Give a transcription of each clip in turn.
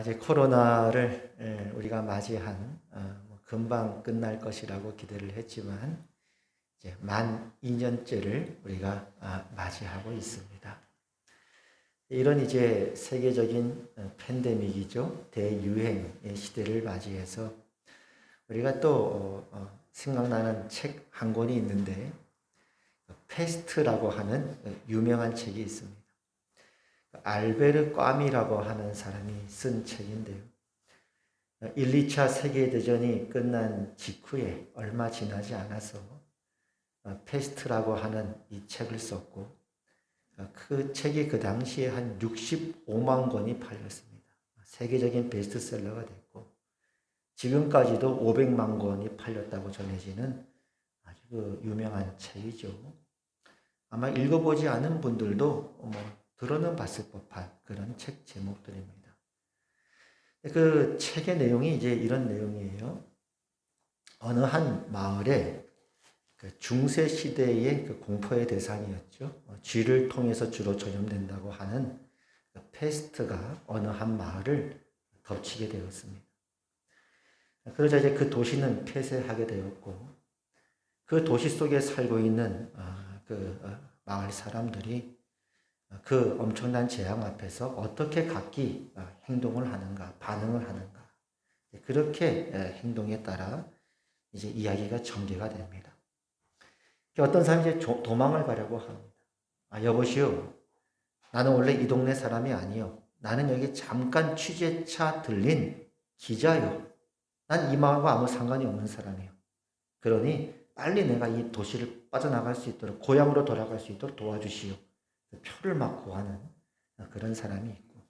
이제 코로나를 우리가 맞이한 뭐 금방 끝날 것이라고 기대를 했지만 이제 만 2년째를 우리가 맞이하고 있습니다. 이런 이제 세계적인 팬데믹이죠. 대유행의 시대를 맞이해서 우리가 또 생각나는 책 한 권이 있는데 페스트라고 하는 유명한 책이 있습니다. 알베르 꽈미라고 하는 사람이 쓴 책인데요. 1, 2차 세계대전이 끝난 직후에 얼마 지나지 않아서 페스트라고 하는 이 책을 썼고 그 책이 그 당시에 한 65만 권이 팔렸습니다. 세계적인 베스트셀러가 됐고 지금까지도 500만 권이 팔렸다고 전해지는 아주 그 유명한 책이죠. 아마 읽어보지 않은 분들도 들어는 봤을 법한 그런 책 제목들입니다. 그 책의 내용이 이제 이런 내용이에요. 어느 한 마을에 그 중세 시대의 그 공포의 대상이었죠. 쥐를 통해서 주로 전염된다고 하는 그 페스트가 어느 한 마을을 덮치게 되었습니다. 그러자 이제 그 도시는 폐쇄하게 되었고 그 도시 속에 살고 있는 마을 사람들이 그 엄청난 재앙 앞에서 어떻게 각기 행동을 하는가, 반응을 하는가. 그렇게 행동에 따라 이제 이야기가 전개가 됩니다. 어떤 사람이 이제 도망을 가려고 합니다. 여보시오. 나는 원래 이 동네 사람이 아니요. 나는 여기 잠깐 취재차 들린 기자요. 난 이 마을과 아무 상관이 없는 사람이요. 그러니 빨리 내가 이 도시를 빠져나갈 수 있도록, 고향으로 돌아갈 수 있도록 도와주시오. 표를 막 구하는 그런 사람이 있고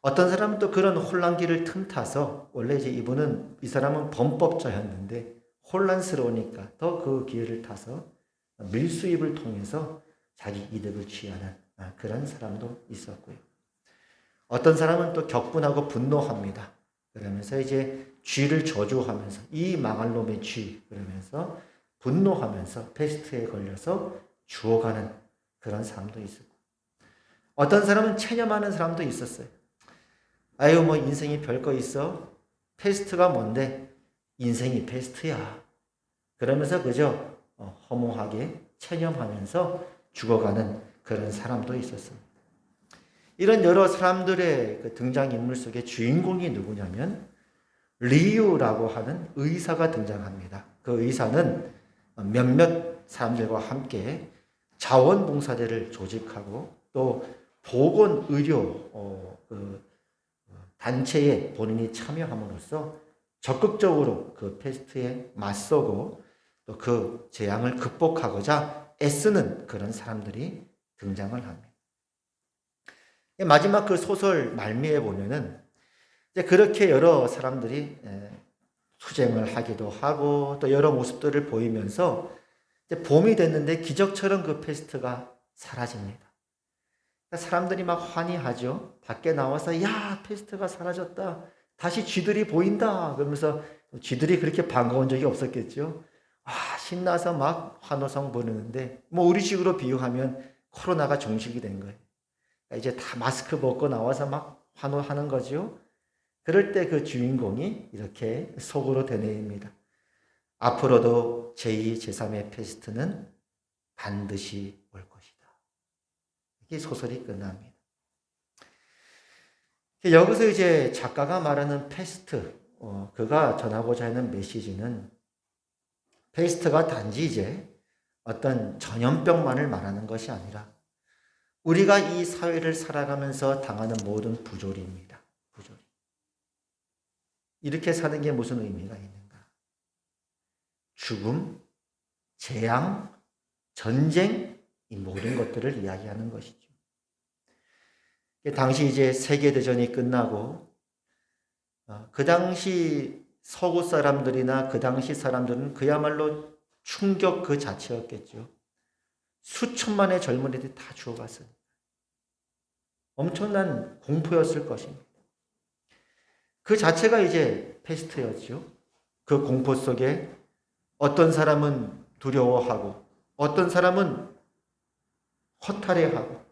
어떤 사람은 또 그런 혼란기를 틈타서 원래 이제 이 사람은 범법자였는데 혼란스러우니까 더 그 기회를 타서 밀수입을 통해서 자기 이득을 취하는 그런 사람도 있었고요. 어떤 사람은 또 격분하고 분노합니다. 그러면서 이제 쥐를 저주하면서 이 망할 놈의 쥐 그러면서 분노하면서 페스트에 걸려서 죽어가는 그런 사람도 있었고 어떤 사람은 체념하는 사람도 있었어요. 아유 뭐 인생이 별거 있어. 페스트가 뭔데 인생이 페스트야. 그러면서 그저 허무하게 체념하면서 죽어가는 그런 사람도 있었습니다. 이런 여러 사람들의 그 등장인물 속의 주인공이 누구냐면 리유라고 하는 의사가 등장합니다. 그 의사는 몇몇 사람들과 함께 자원봉사대를 조직하고 또 보건의료 단체에 본인이 참여함으로써 적극적으로 그 페스트에 맞서고 또 그 재앙을 극복하고자 애쓰는 그런 사람들이 등장을 합니다. 마지막 그 소설 말미에 보면은 그렇게 여러 사람들이 투쟁을 하기도 하고 또 여러 모습들을 보이면서 봄이 됐는데 기적처럼 그 페스트가 사라집니다. 사람들이 막 환희하죠. 밖에 나와서 야 페스트가 사라졌다. 다시 쥐들이 보인다. 그러면서 쥐들이 그렇게 반가운 적이 없었겠죠. 신나서 막 환호성 부르는데 뭐 우리식으로 비유하면 코로나가 종식이 된 거예요. 이제 다 마스크 벗고 나와서 막 환호하는 거죠. 그럴 때 그 주인공이 이렇게 속으로 되뇌입니다. 앞으로도 제2, 제3의 페스트는 반드시 올 것이다. 이렇게 소설이 끝납니다. 여기서 이제 작가가 말하는 페스트, 그가 전하고자 하는 메시지는 페스트가 단지 이제 어떤 전염병만을 말하는 것이 아니라 우리가 이 사회를 살아가면서 당하는 모든 부조리입니다. 부조리. 이렇게 사는 게 무슨 의미가 있는가? 죽음, 재앙, 전쟁, 이 모든 것들을 이야기하는 것이죠. 당시 이제 세계대전이 끝나고, 그 당시 서구 사람들이나 그 당시 사람들은 그야말로 충격 그 자체였겠죠. 수천만의 젊은이들이 다 죽어갔어요. 엄청난 공포였을 것입니다. 그 자체가 이제 페스트였죠. 그 공포 속에 어떤 사람은 두려워하고 어떤 사람은 허탈해하고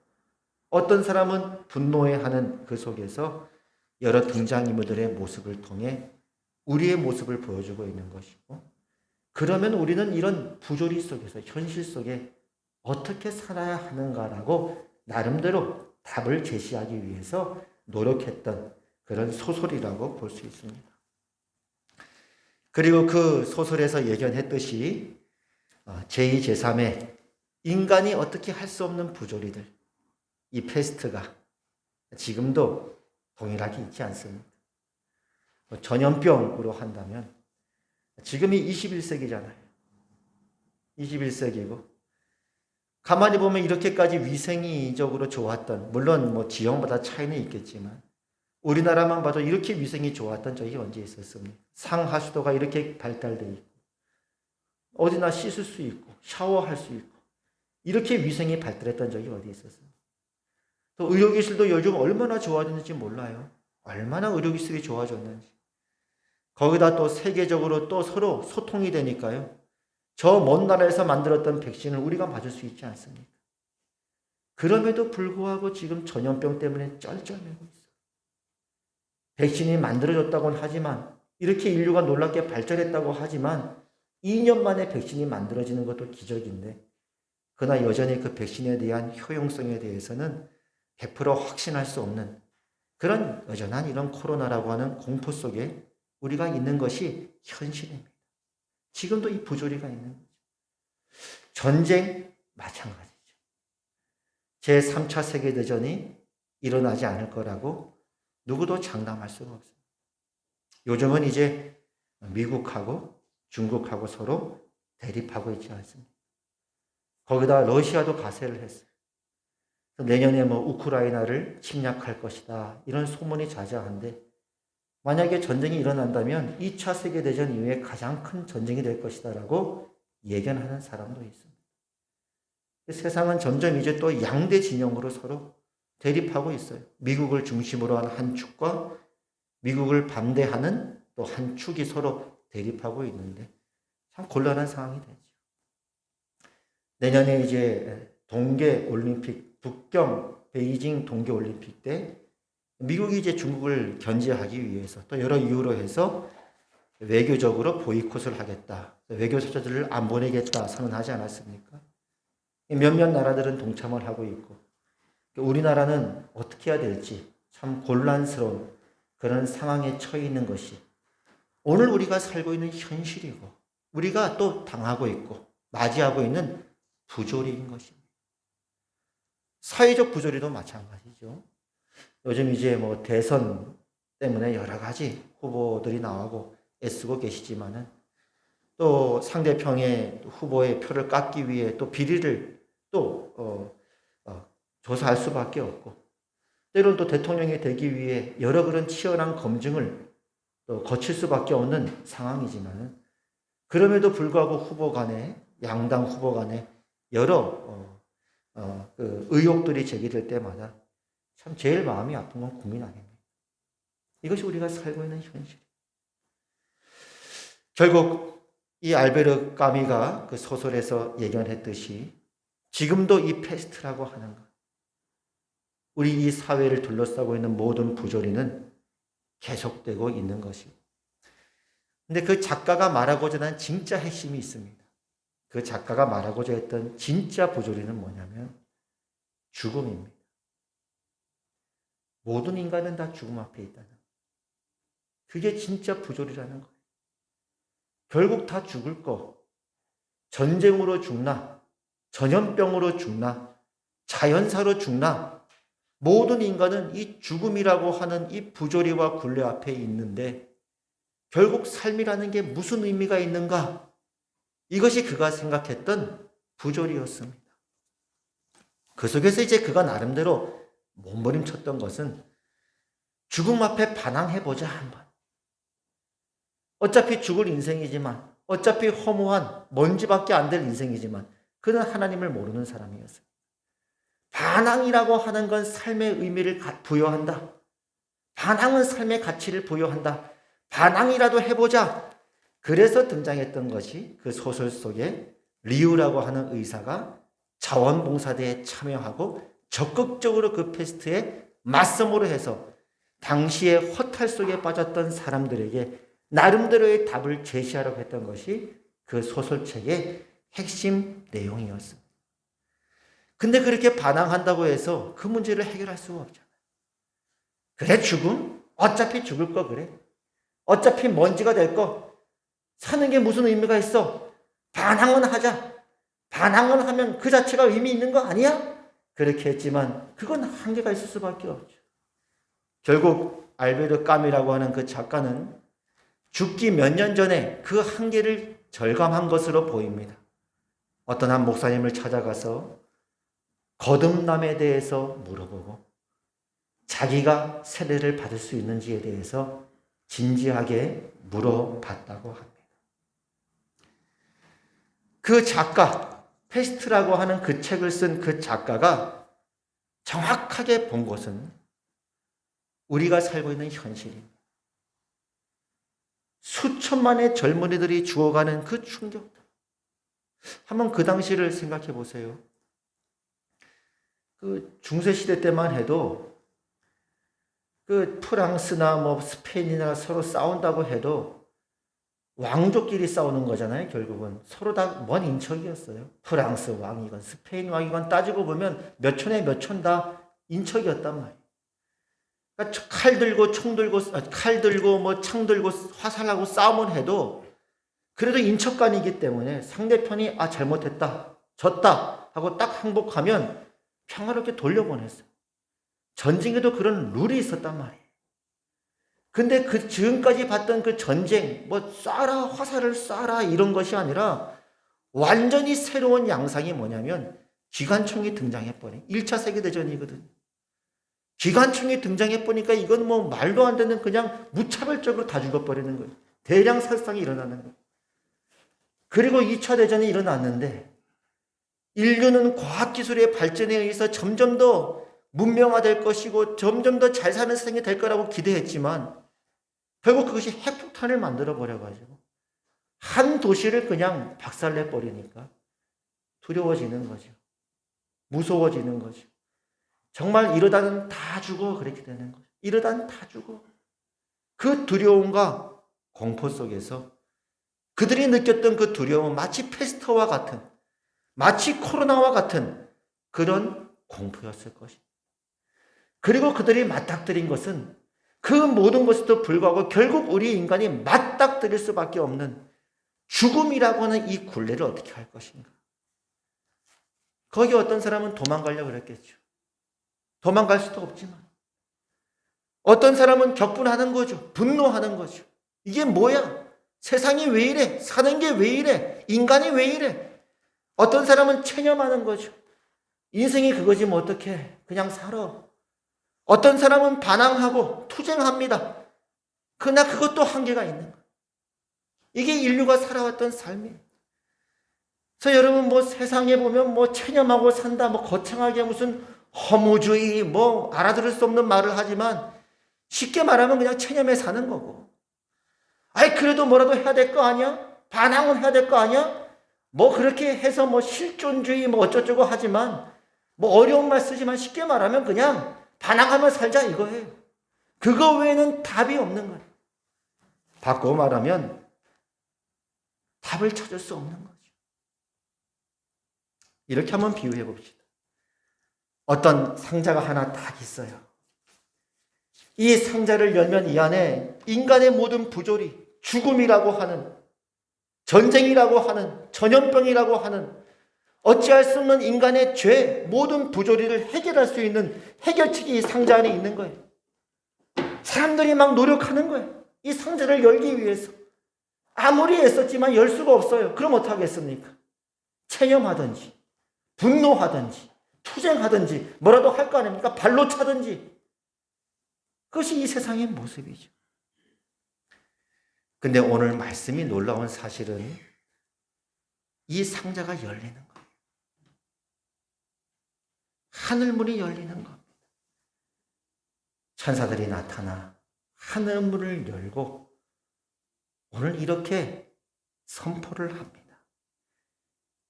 어떤 사람은 분노해하는 그 속에서 여러 등장인물들의 모습을 통해 우리의 모습을 보여주고 있는 것이고, 그러면 우리는 이런 부조리 속에서, 현실 속에 어떻게 살아야 하는가라고 나름대로 답을 제시하기 위해서 노력했던 그런 소설이라고 볼 수 있습니다. 그리고 그 소설에서 예견했듯이 제2, 제3의 인간이 어떻게 할 수 없는 부조리들, 이 패스트가 지금도 동일하게 있지 않습니다. 전염병으로 한다면 지금이 21세기잖아요. 21세기고 가만히 보면 이렇게까지 위생적으로 좋았던, 물론 뭐 지역마다 차이는 있겠지만 우리나라만 봐도 이렇게 위생이 좋았던 적이 언제 있었습니까? 상하수도가 이렇게 발달되어 있고 어디나 씻을 수 있고 샤워할 수 있고 이렇게 위생이 발달했던 적이 어디 있었습니까? 또 의료기술도 요즘 얼마나 좋아졌는지 몰라요. 얼마나 의료기술이 좋아졌는지. 거기다 또 세계적으로 또 서로 소통이 되니까요. 저 먼 나라에서 만들었던 백신을 우리가 맞을 수 있지 않습니까? 그럼에도 불구하고 지금 전염병 때문에 쩔쩔매고 있어요. 백신이 만들어졌다고는 하지만, 이렇게 인류가 놀랍게 발전했다고 하지만 2년 만에 백신이 만들어지는 것도 기적인데, 그러나 여전히 그 백신에 대한 효용성에 대해서는 100% 확신할 수 없는 그런 여전한 이런 코로나라고 하는 공포 속에 우리가 있는 것이 현실입니다. 지금도 이 부조리가 있는 거죠. 전쟁 마찬가지죠. 제3차 세계대전이 일어나지 않을 거라고 누구도 장담할 수가 없습니다. 요즘은 이제 미국하고 중국하고 서로 대립하고 있지 않습니까? 거기다 러시아도 가세를 했어요. 내년에 뭐 우크라이나를 침략할 것이다, 이런 소문이 자자한데, 만약에 전쟁이 일어난다면 2차 세계대전 이후에 가장 큰 전쟁이 될 것이다라고 예견하는 사람도 있습니다. 세상은 점점 이제 또 양대 진영으로 서로 대립하고 있어요. 미국을 중심으로 한 한 축과 미국을 반대하는 또 한 축이 서로 대립하고 있는데 참 곤란한 상황이 되죠. 내년에 이제 동계올림픽, 북경 베이징 동계올림픽 때 미국이 이제 중국을 견제하기 위해서 또 여러 이유로 해서 외교적으로 보이콧을 하겠다, 외교사절을 안 보내겠다 선언하지 않았습니까? 몇몇 나라들은 동참을 하고 있고, 우리나라는 어떻게 해야 될지 참 곤란스러운 그런 상황에 처해 있는 것이 오늘 우리가 살고 있는 현실이고, 우리가 또 당하고 있고 맞이하고 있는 부조리인 것입니다. 사회적 부조리도 마찬가지죠. 요즘 이제 뭐 대선 때문에 여러 가지 후보들이 나오고 애쓰고 계시지만은 또 상대편의 후보의 표를 깎기 위해 또 비리를 또 조사할 수밖에 없고, 때로는 또 대통령이 되기 위해 여러 그런 치열한 검증을 또 거칠 수밖에 없는 상황이지만은, 그럼에도 불구하고 후보 간에, 양당 후보 간에 여러 그 의혹들이 제기될 때마다 참 제일 마음이 아픈 건 국민 아닙니까? 이것이 우리가 살고 있는 현실. 결국 이 알베르 까미가 그 소설에서 예견했듯이 지금도 이 패스트라고 하는 것, 우리 이 사회를 둘러싸고 있는 모든 부조리는 계속되고 있는 것이고, 근데 그 작가가 말하고자 하는 진짜 핵심이 있습니다. 그 작가가 말하고자 했던 진짜 부조리는 뭐냐면 죽음입니다. 모든 인간은 다 죽음 앞에 있다는 것. 그게 진짜 부조리라는 거예요. 결국 다 죽을 거. 전쟁으로 죽나, 전염병으로 죽나, 자연사로 죽나, 모든 인간은 이 죽음이라고 하는 이 부조리와 굴레 앞에 있는데, 결국 삶이라는 게 무슨 의미가 있는가? 이것이 그가 생각했던 부조리였습니다. 그 속에서 이제 그가 나름대로 몸부림쳤던 것은 죽음 앞에 반항해보자 한번. 어차피 죽을 인생이지만, 어차피 허무한 먼지밖에 안 될 인생이지만 그는 하나님을 모르는 사람이었어요. 반항이라고 하는 건 삶의 의미를 부여한다. 반항은 삶의 가치를 부여한다. 반항이라도 해보자. 그래서 등장했던 것이 그 소설 속에 리우라고 하는 의사가 자원봉사대에 참여하고 적극적으로 그 패스트에 맞섬으로 해서 당시에 허탈 속에 빠졌던 사람들에게 나름대로의 답을 제시하려고 했던 것이 그 소설책의 핵심 내용이었습니다. 근데 그렇게 반항한다고 해서 그 문제를 해결할 수가 없잖아요. 그래, 죽음? 어차피 죽을 거 그래. 어차피 먼지가 될 거. 사는 게 무슨 의미가 있어? 반항은 하자. 반항을 하면 그 자체가 의미 있는 거 아니야? 그렇게 했지만 그건 한계가 있을 수밖에 없죠. 결국 알베르 까뮈라고 하는 그 작가는 죽기 몇 년 전에 그 한계를 절감한 것으로 보입니다. 어떤 한 목사님을 찾아가서 거듭남에 대해서 물어보고 자기가 세례를 받을 수 있는지에 대해서 진지하게 물어봤다고 합니다. 그 작가, 페스트라고 하는 그 책을 쓴 그 작가가 정확하게 본 것은 우리가 살고 있는 현실입니다. 수천만의 젊은이들이 죽어가는 그 충격들. 한번 그 당시를 생각해 보세요. 그 중세시대 때만 해도 그 프랑스나 뭐 스페인이나 서로 싸운다고 해도 왕족끼리 싸우는 거잖아요. 결국은 서로 다 먼 인척이었어요. 프랑스 왕이건 스페인 왕이건 따지고 보면 몇 촌에 몇 촌 다 인척이었단 말이에요. 그러니까 칼 들고 뭐 창 들고 화살하고 싸움을 해도 그래도 인척간이기 때문에 상대편이 잘못했다, 졌다 하고 딱 항복하면 평화롭게 돌려보냈어요. 전쟁에도 그런 룰이 있었단 말이에요. 근데 그 지금까지 봤던 그 전쟁, 뭐 쏴라, 화살을 쏴라 이런 것이 아니라 완전히 새로운 양상이 뭐냐면 기관총이 등장해버린 1차 세계대전이거든요. 기관총이 등장해보니까 이건 뭐 말도 안 되는 그냥 무차별적으로 다 죽어버리는 거예요. 대량 살상이 일어나는 거예요. 그리고 2차 대전이 일어났는데 인류는 과학기술의 발전에 의해서 점점 더 문명화될 것이고 점점 더 잘 사는 세상이 될 거라고 기대했지만 결국 그것이 핵폭탄을 만들어 버려가지고 한 도시를 그냥 박살내버리니까 두려워지는 거죠. 무서워지는 거죠. 정말 이러다는 다 죽어 그렇게 되는 거죠. 이러다는 다 죽어. 그 두려움과 공포 속에서 그들이 느꼈던 그 두려움은 마치 패스트와 같은, 마치 코로나와 같은 그런 공포였을 것입니다. 그리고 그들이 맞닥뜨린 것은 그 모든 것에도 불구하고 결국 우리 인간이 맞닥뜨릴 수밖에 없는 죽음이라고 하는 이 굴레를 어떻게 할 것인가. 거기 어떤 사람은 도망가려고 그랬겠죠. 도망갈 수도 없지만 어떤 사람은 격분하는 거죠. 분노하는 거죠. 이게 뭐야? 세상이 왜 이래? 사는 게 왜 이래? 인간이 왜 이래? 어떤 사람은 체념하는 거죠. 인생이 그거지 뭐 어떡해. 그냥 살아. 어떤 사람은 반항하고 투쟁합니다. 그러나 그것도 한계가 있는 거예요. 이게 인류가 살아왔던 삶이에요. 그래서 여러분 뭐 세상에 보면 뭐 체념하고 산다, 뭐 거창하게 무슨 허무주의, 뭐 알아들을 수 없는 말을 하지만 쉽게 말하면 그냥 체념해 사는 거고. 그래도 뭐라도 해야 될 거 아니야? 반항은 해야 될 거 아니야? 뭐 그렇게 해서 뭐 실존주의 뭐 어쩌고저쩌고 하지만 뭐 어려운 말 쓰지만 쉽게 말하면 그냥 반항하며 살자 이거예요. 그거 외에는 답이 없는 거예요. 바꿔 말하면 답을 찾을 수 없는 거죠. 이렇게 한번 비유해 봅시다. 어떤 상자가 하나 딱 있어요. 이 상자를 열면 이 안에 인간의 모든 부조리, 죽음이라고 하는, 전쟁이라고 하는, 전염병이라고 하는 어찌할 수 없는 인간의 죄, 모든 부조리를 해결할 수 있는 해결책이 이 상자 안에 있는 거예요. 사람들이 막 노력하는 거예요. 이 상자를 열기 위해서. 아무리 애썼지만 열 수가 없어요. 그럼 어떡하겠습니까? 체념하든지, 분노하든지, 투쟁하든지, 뭐라도 할 거 아닙니까? 발로 차든지. 그것이 이 세상의 모습이죠. 근데 오늘 말씀이 놀라운 사실은 이 상자가 열리는 거예요. 하늘문이 열리는 겁니다. 천사들이 나타나 하늘문을 열고 오늘 이렇게 선포를 합니다.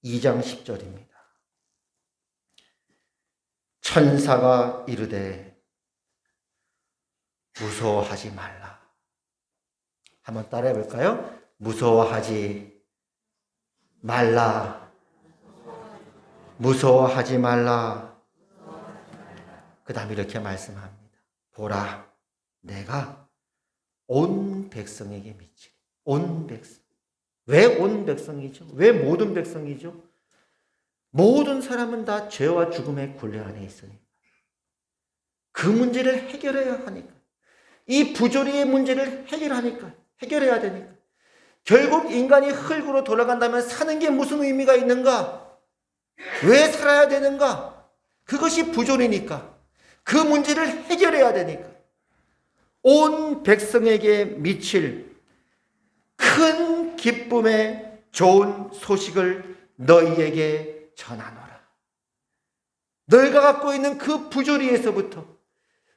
2장 10절입니다. 천사가 이르되 무서워하지 말라. 한번 따라해 볼까요? 무서워하지 말라. 무서워하지 말라. 그 다음 이렇게 말씀합니다. 보라, 내가 온 백성에게 미치리. 온 백성. 왜 온 백성이죠? 왜 모든 백성이죠? 모든 사람은 다 죄와 죽음의 굴레 안에 있으니까. 그 문제를 해결해야 하니까. 이 부조리의 문제를 해결해야 되니까. 결국 인간이 흙으로 돌아간다면 사는 게 무슨 의미가 있는가? 왜 살아야 되는가? 그것이 부조리니까. 그 문제를 해결해야 되니까. 온 백성에게 미칠 큰 기쁨의 좋은 소식을 너희에게 전하노라. 너희가 갖고 있는 그 부조리에서부터,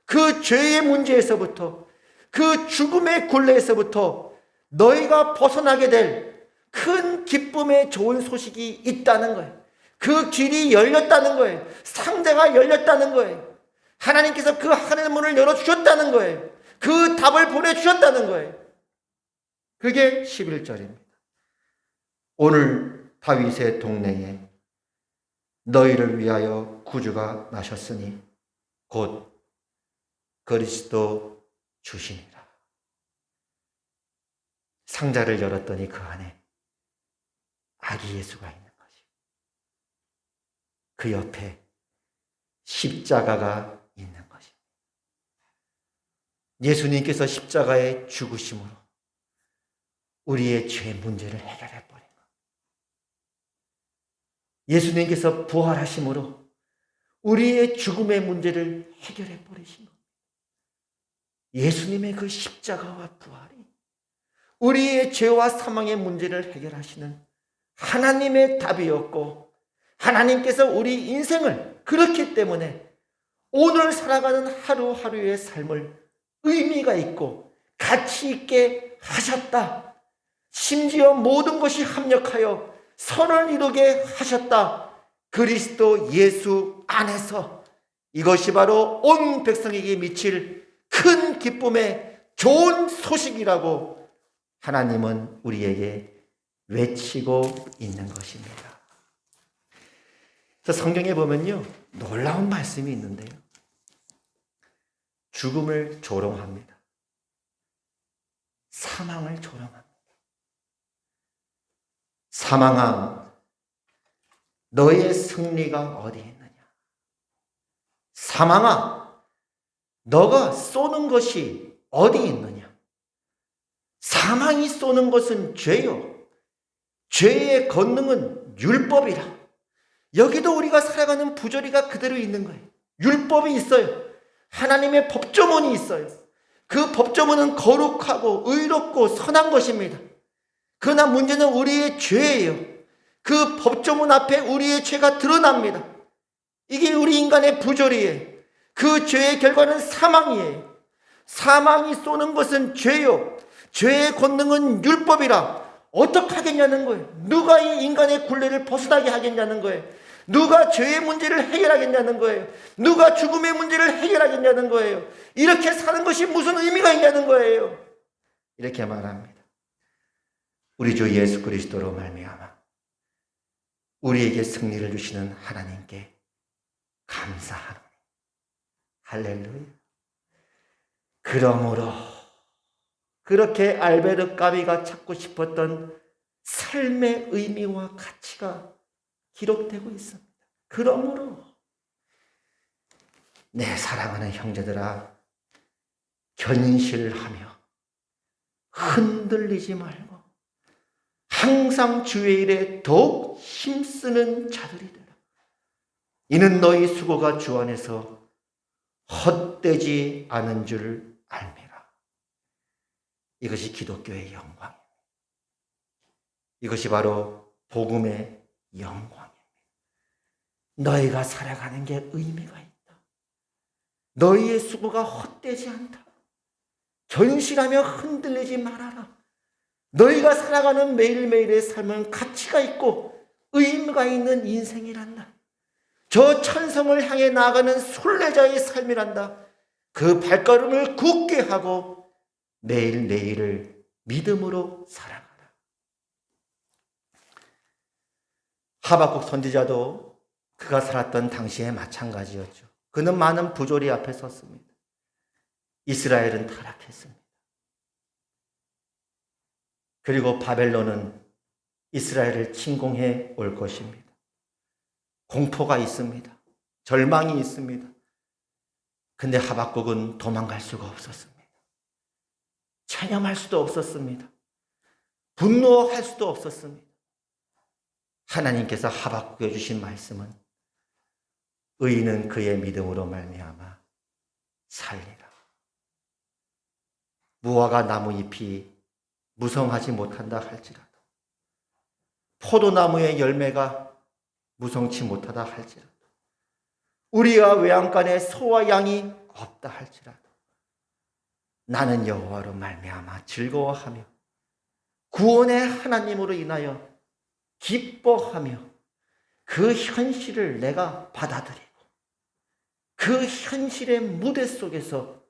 그 죄의 문제에서부터, 그 죽음의 굴레에서부터 너희가 벗어나게 될 큰 기쁨의 좋은 소식이 있다는 거예요. 그 길이 열렸다는 거예요. 상자가 열렸다는 거예요. 하나님께서 그 하늘의 문을 열어주셨다는 거예요. 그 답을 보내주셨다는 거예요. 그게 11절입니다. 오늘 다윗의 동네에 너희를 위하여 구주가 나셨으니 곧 그리스도 주시니라. 상자를 열었더니 그 안에 아기 예수가 있는 것이. 그 옆에 십자가가 있는 것입니다. 예수님께서 십자가에 죽으심으로 우리의 죄 문제를 해결해 버린 것. 예수님께서 부활하심으로 우리의 죽음의 문제를 해결해 버리신 것. 예수님의 그 십자가와 부활이 우리의 죄와 사망의 문제를 해결하시는 하나님의 답이었고, 하나님께서 우리 인생을 그렇기 때문에 오늘 살아가는 하루하루의 삶을 의미가 있고 가치 있게 하셨다. 심지어 모든 것이 합력하여 선을 이루게 하셨다. 그리스도 예수 안에서. 이것이 바로 온 백성에게 미칠 큰 기쁨의 좋은 소식이라고 하나님은 우리에게 외치고 있는 것입니다. 그래서 성경에 보면요, 놀라운 말씀이 있는데요. 죽음을 조롱합니다. 사망을 조롱합니다. 사망아, 너의 승리가 어디 있느냐? 사망아, 너가 쏘는 것이 어디 있느냐? 사망이 쏘는 것은 죄요. 죄의 권능은 율법이라. 여기도 우리가 살아가는 부조리가 그대로 있는 거예요. 율법이 있어요. 하나님의 법조문이 있어요. 그 법조문은 거룩하고 의롭고 선한 것입니다. 그러나 문제는 우리의 죄예요. 그 법조문 앞에 우리의 죄가 드러납니다. 이게 우리 인간의 부조리예요. 그 죄의 결과는 사망이에요. 사망이 쏘는 것은 죄요. 죄의 권능은 율법이라. 어떻게 하겠냐는 거예요. 누가 이 인간의 굴레를 벗어나게 하겠냐는 거예요. 누가 죄의 문제를 해결하겠냐는 거예요. 누가 죽음의 문제를 해결하겠냐는 거예요. 이렇게 사는 것이 무슨 의미가 있냐는 거예요. 이렇게 말합니다. 우리 주 예수 그리스도로 말미암아 우리에게 승리를 주시는 하나님께 감사하노니. 할렐루야. 그러므로 그렇게 알베르 까비가 찾고 싶었던 삶의 의미와 가치가 기록되고 있습니다. 그러므로 내 사랑하는 형제들아, 견실하며 흔들리지 말고 항상 주의 일에 더욱 힘쓰는 자들이 되라. 이는 너희 수고가 주 안에서 헛되지 않은 줄 알미라. 이것이 기독교의 영광입니다. 이것이 바로 복음의 영광입니다. 너희가 살아가는 게 의미가 있다. 너희의 수고가 헛되지 않다. 견실하며 흔들리지 말아라. 너희가 살아가는 매일매일의 삶은 가치가 있고 의미가 있는 인생이란다. 저 천성을 향해 나아가는 순례자의 삶이란다. 그 발걸음을 굳게 하고 매일매일을 믿음으로 살아가라. 하박국 선지자도 그가 살았던 당시에 마찬가지였죠. 그는 많은 부조리 앞에 섰습니다. 이스라엘은 타락했습니다. 그리고 바벨론은 이스라엘을 침공해 올 것입니다. 공포가 있습니다. 절망이 있습니다. 근데 하박국은 도망갈 수가 없었습니다. 체념할 수도 없었습니다. 분노할 수도 없었습니다. 하나님께서 하박국에 주신 말씀은 의인은 그의 믿음으로 말미암아 살리라. 무화과 나무 잎이 무성하지 못한다 할지라도, 포도나무의 열매가 무성치 못하다 할지라도, 우리와 외양간에 소와 양이 없다 할지라도 나는 여호와로 말미암아 즐거워하며 구원의 하나님으로 인하여 기뻐하며 그 현실을 내가 받아들이고 그 현실의 무대 속에서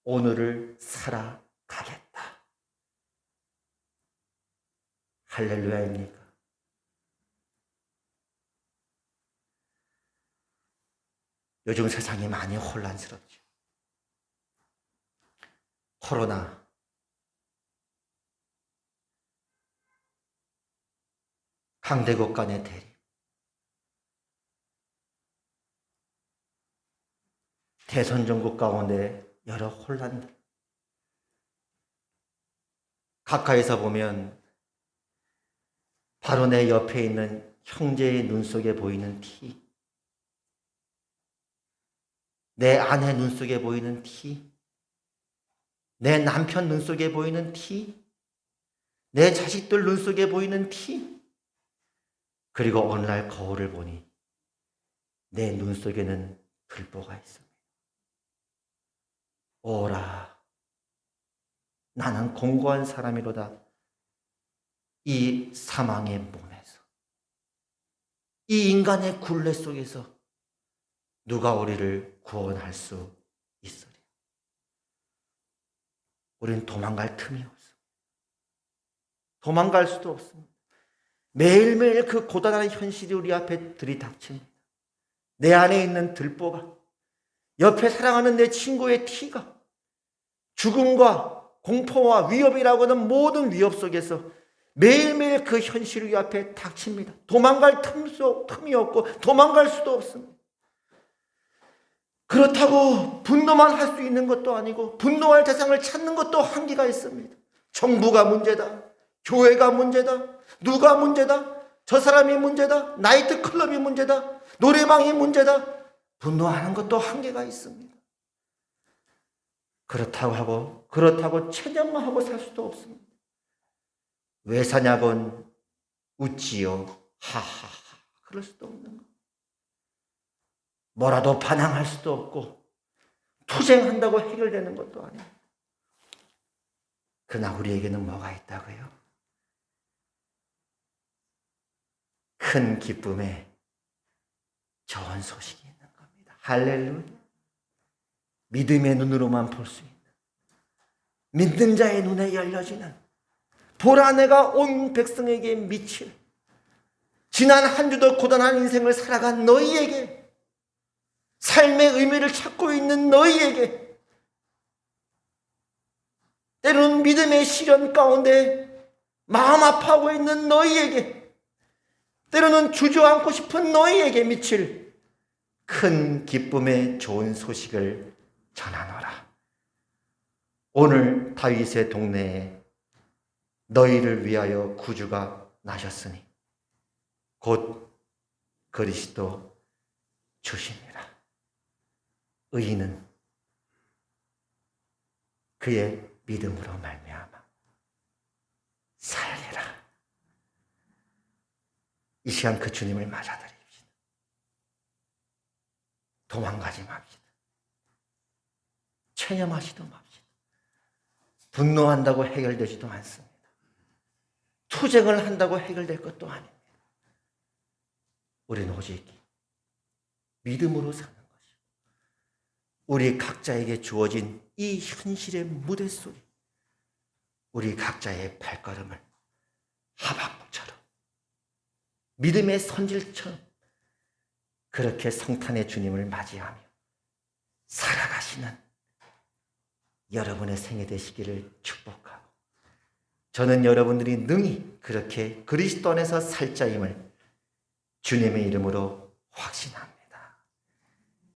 오늘을 살아가겠다. 할렐루야입니까? 요즘 세상이 많이 혼란스럽죠. 코로나, 강대국 간의 대립, 대선 정국 가운데 여러 혼란들. 가까이서 보면 바로 내 옆에 있는 형제의 눈 속에 보이는 티, 내 아내 눈 속에 보이는 티, 내 남편 눈 속에 보이는 티, 내 자식들 눈 속에 보이는 티, 그리고 어느 날 거울을 보니 내 눈 속에는 들보가 있습니다. 오라, 나는 공고한 사람이로다. 이 사망의 문에서, 이 인간의 굴레 속에서 누가 우리를 구원할 수 있으리? 우리는 도망갈 틈이 없습니다. 도망갈 수도 없습니다. 매일매일 그 고단한 현실이 우리 앞에 들이닥칩니다. 내 안에 있는 들보가, 옆에 사랑하는 내 친구의 티가, 죽음과 공포와 위협이라고 하는 모든 위협 속에서 매일매일 그 현실이 우리 앞에 닥칩니다. 도망갈 틈이 없고 도망갈 수도 없습니다. 그렇다고 분노만 할 수 있는 것도 아니고 분노할 대상을 찾는 것도 한계가 있습니다. 정부가 문제다. 교회가 문제다. 누가 문제다. 저 사람이 문제다. 나이트클럽이 문제다. 노래방이 문제다. 분노하는 것도 한계가 있습니다. 그렇다고 체념만 하고 살 수도 없습니다. 왜 사냐곤 웃지요. 하하하. 그럴 수도 없는 거. 뭐라도 반항할 수도 없고 투쟁한다고 해결되는 것도 아니에요. 그러나 우리에게는 뭐가 있다고요? 큰 기쁨에 좋은 소식이 있는 겁니다. 할렐루야. 믿음의 눈으로만 볼 수 있는, 믿는 자의 눈에 열려지는 보라내가 온 백성에게 미칠, 지난 한 주도 고단한 인생을 살아간 너희에게, 삶의 의미를 찾고 있는 너희에게, 때로는 믿음의 시련 가운데 마음 아파하고 있는 너희에게, 때로는 주저앉고 싶은 너희에게 미칠 큰 기쁨의 좋은 소식을 전하노라. 오늘 다윗의 동네에 너희를 위하여 구주가 나셨으니 곧 그리스도 주시니라. 의인은 그의 믿음으로 말미암아 살리라. 이 시간 그 주님을 맞아드립시다. 도망가지 맙시다. 체념하지도 맙시다. 분노한다고 해결되지도 않습니다. 투쟁을 한다고 해결될 것도 아닙니다. 우리는 오직 믿음으로 사는 것이고 우리 각자에게 주어진 이 현실의 무대 속에 우리 각자의 발걸음을 하박국처럼 믿음의 선질처럼 그렇게 성탄의 주님을 맞이하며 살아가시는 여러분의 생애 되시기를 축복하고, 저는 여러분들이 능히 그렇게 그리스도 안에서 살 자임을 주님의 이름으로 확신합니다.